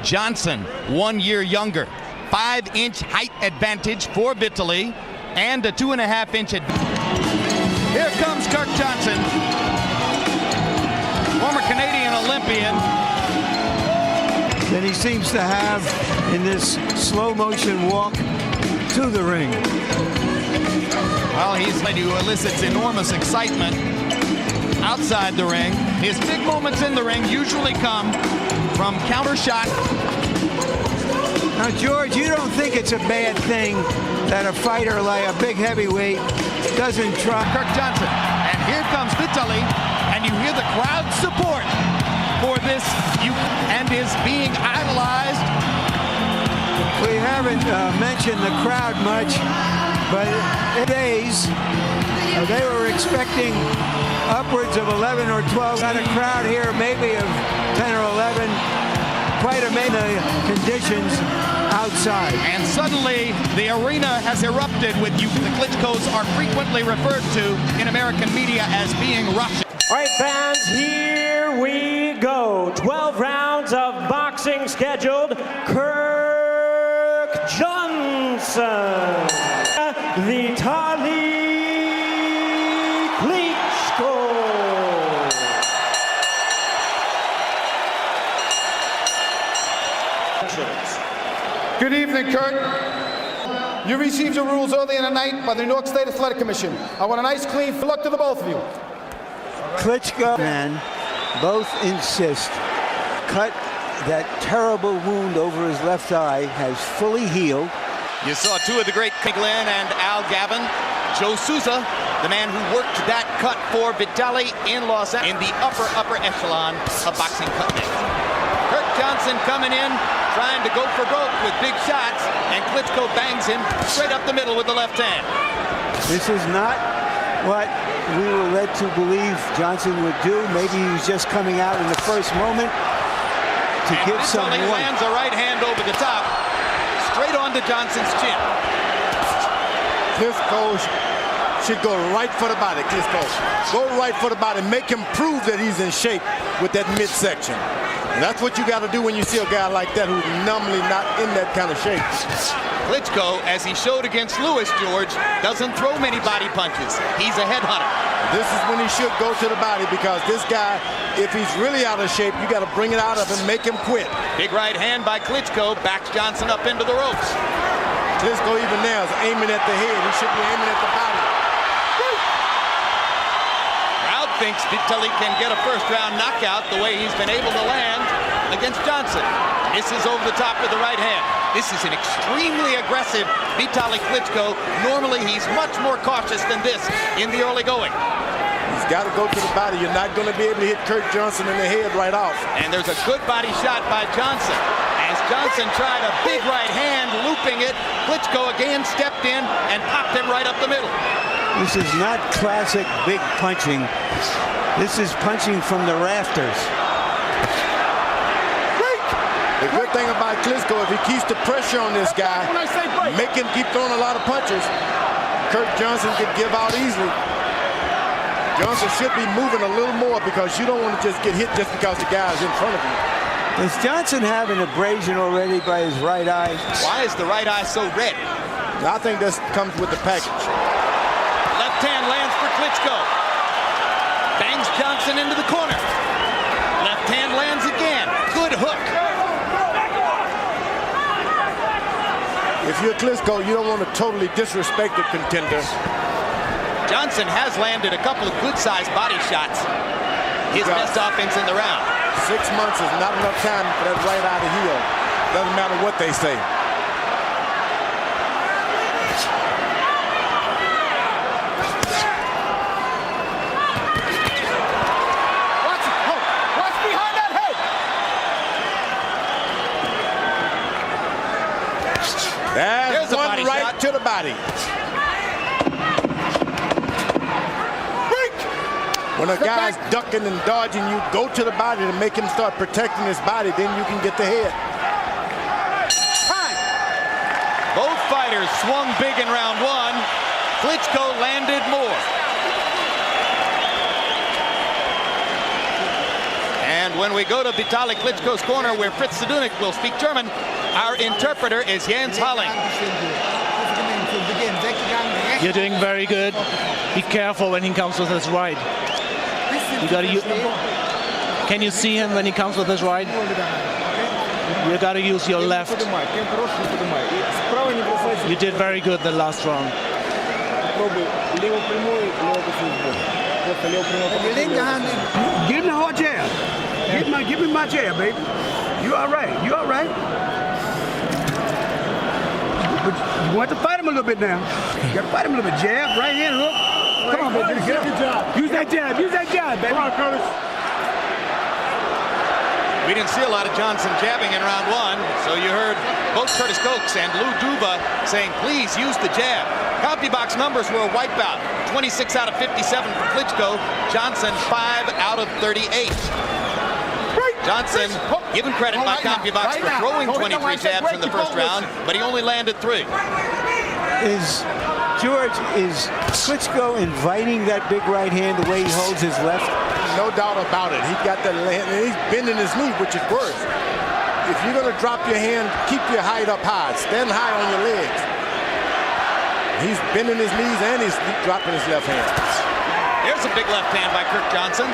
Johnson, 1 year younger. 5-inch height advantage for Vitaly and a 2.5-inch advantage. Here comes Kirk Johnson, former Canadian Olympian. That he seems to have in this slow motion walk to the ring. Well, he's led to elicits enormous excitement outside the ring. His big moments in the ring usually come from counter shot. Now, George, you don't think it's a bad thing that a fighter like a big heavyweight doesn't try? Kirk Johnson, and here comes Vitaly, and you hear the crowd support for this, and is being idolized. We haven't mentioned the crowd much, but in days they were expecting upwards of 11 or 12. Got a crowd here maybe of 10 or 11. Quite amazing conditions outside. And suddenly the arena has erupted with you. The Klitschkos are frequently referred to in American media as being Russian. All right, fans, here we go. 12 rounds of boxing scheduled. Kirk Johnson, Vitaly Klychko. Good evening, Kurt. You received your rules early in the night by the New York State Athletic Commission. I want a nice, clean luck to the both of you. Klitschko and both insist cut that terrible wound over his left eye has fully healed. You saw two of the great Glenn and Al Gavin. Joe Souza, the man who worked that cut for Vitaly in Los Angeles, in the upper echelon of boxing cutting. Kirk Johnson coming in, trying to go for broke with big shots, and Klitschko bangs him straight up the middle with the left hand. This is not what we were led to believe Johnson would do. Maybe he was just coming out in the first moment to give some warning. Lands a right hand over the top, straight onto Johnson's chin. Klitschko should go right for the body. Klitschko, go right for the body. Make him prove that he's in shape with that midsection. And that's what you got to do when you see a guy like that who's normally not in that kind of shape. Klitschko, as he showed against Lewis, George, doesn't throw many body punches. He's a headhunter. This is when he should go to the body, because this guy, if he's really out of shape, you got to bring it out of him, make him quit. Big right hand by Klitschko backs Johnson up into the ropes. Klitschko even now is aiming at the head. He should be aiming at the body. Crowd thinks Vitaly can get a first-round knockout the way he's been able to land against Johnson. Misses over the top with the right hand. This is an extremely aggressive Vitaly Klitschko. Normally, he's much more cautious than this in the early going. He's got to go to the body. You're not going to be able to hit Kirk Johnson in the head right off. And there's a good body shot by Johnson. As Johnson tried a big right hand, looping it, Klitschko again stepped in and popped him right up the middle. This is not classic big punching. This is punching from the rafters. The good thing about Klitschko, if he keeps the pressure on this guy, make him keep throwing a lot of punches, Kirk Johnson could give out easily. Johnson should be moving a little more, because you don't want to just get hit just because the guy is in front of you. Does Johnson have an abrasion already by his right eye? Why is the right eye so red? I think this comes with the package. Left hand lands for Klitschko. Bangs Johnson into the corner. Left hand lands again. Good hook. If you're Klitschko, you don't want to totally disrespect the contender. Johnson has landed a couple of good-sized body shots. His best offense in the round. 6 months is not enough time for that right eye to heal. Doesn't matter what they say. Watch behind that head. There's one right shot to the body. When a guy's ducking and dodging, you go to the body to make him start protecting his body, then you can get the head. Time. Both fighters swung big in round one. Klitschko landed more. And And when we go to Vitaly Klitschko's corner, where Fritz Sedunik will speak German, our interpreter is Jens Halling. You're doing very good. Be careful when he comes with his right. You gotta can you see him when he comes with his right? You gotta use your left. You did very good the last round. Give him the hard jab. Give me my jab, baby. You all right? You all right? But you want to fight him a little bit now. You got to fight him a little bit. Jab, right hand, hook. Come on, baby. Get up. Use that jab. Use that jab, baby. Come on, Curtis. We didn't see a lot of Johnson jabbing in round one, so you heard both Curtis Coates and Lou Duva saying, please use the jab. CompuBox numbers were a wipeout. 26 out of 57 for Klitschko. Johnson, 5 out of 38. Johnson, given credit by CompuBox for throwing 23 jabs in the first round, but he only landed 3. Is Klitschko inviting that big right hand the way he holds his left? No doubt about it. He's got that hand, and he's bending his knee, which is worse. If you're going to drop your hand, keep your height up high. Stand high on your legs. He's bending his knees and he's dropping his left hand. There's a big left hand by Kirk Johnson.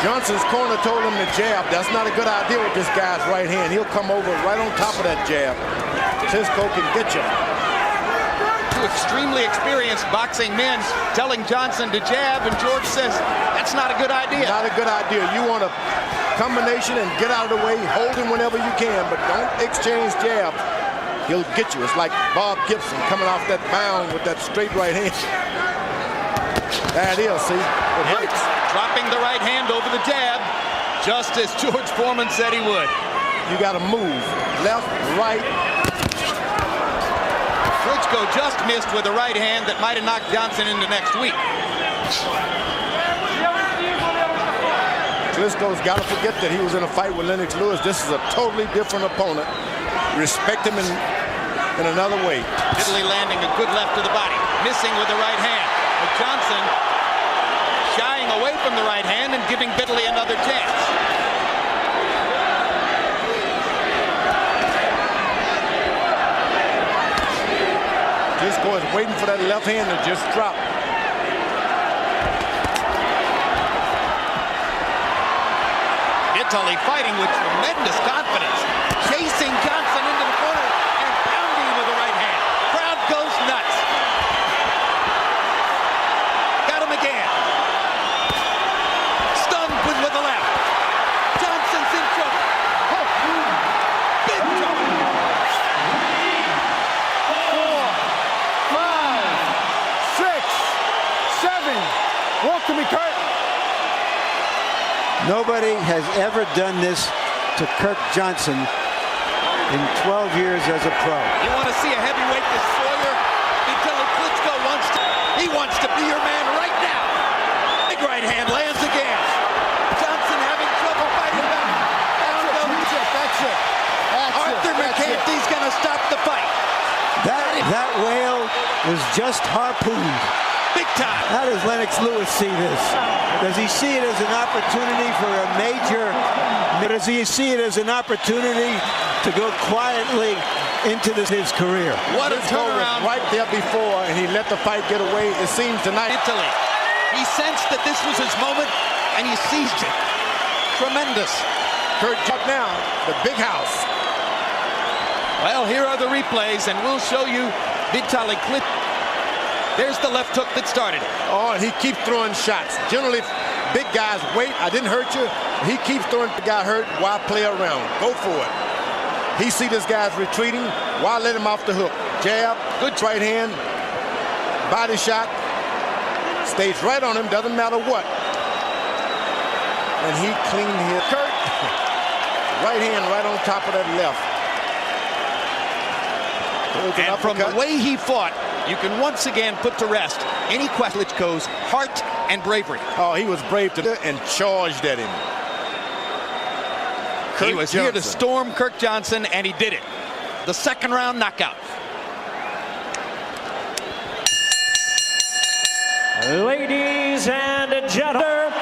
Johnson's corner told him to jab. That's not a good idea with this guy's right hand. He'll come over right on top of that jab. Klitschko can get you. Two extremely experienced boxing men telling Johnson to jab, and George says that's not a good idea. Not a good idea. You want a combination and get out of the way, hold him whenever you can, but don't exchange jabs. He'll get you. It's like Bob Gibson coming off that mound with that straight right hand. There it is, see? It hurts. Dropping the right hand over the jab, just as George Foreman said he would. You got to move. Left, right. Klitschko just missed with a right hand that might have knocked Johnson into next week. Klitschko's got to forget that he was in a fight with Lennox Lewis. This is a totally different opponent. Respect him in another way. Italy landing a good left to the body, missing with the right hand. But Johnson shying away from the right hand and giving Bitley another chance. Klitschko is waiting for that left hand to just drop. Vitaly fighting with tremendous confidence, chasing Johnson into the corner and pounding him with the right hand. Crowd goes nuts. Got him again. Stunned with the left. Johnson's in trouble. Big trouble. 4, 5, 6, 7. Walk to me, Kurt. Nobody has ever done this to Kirk Johnson in 12 years as a pro. You want to see a heavyweight destroyer? Vitaly Klitschko wants to be your man right now. Big right hand lands again. Johnson having trouble fighting back. That's it. Arthur McCarthy's going to stop the fight. That whale was just harpooned. Big time. How does Lennox Lewis see this? Does he see it as an opportunity for a major? Does he see it as an opportunity to go quietly into his career? What a turnaround. Right there before, and he let the fight get away. It seems tonight. Italy. He sensed that this was his moment, and he seized it. Tremendous. Kurt now, the big house. Well, here are the replays, and we'll show you Vitaly Klitschko. There's the left hook that started it. Oh, and he keeps throwing shots. Generally, big guys wait. I didn't hurt you. He keeps throwing the guy hurt. Why play around? Go for it. He see this guy's retreating. Why let him off the hook? Jab, good right hand, body shot. Stays right on him, doesn't matter what. And he cleaned his Kurt. Right hand right on top of that left. And from the way he fought, you can once again put to rest any question Klitschko's heart and bravery. Oh, he was brave to and charged at him. He was here to storm Kirk Johnson, and he did it. The second round knockout. Ladies and gentlemen,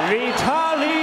Vitaly.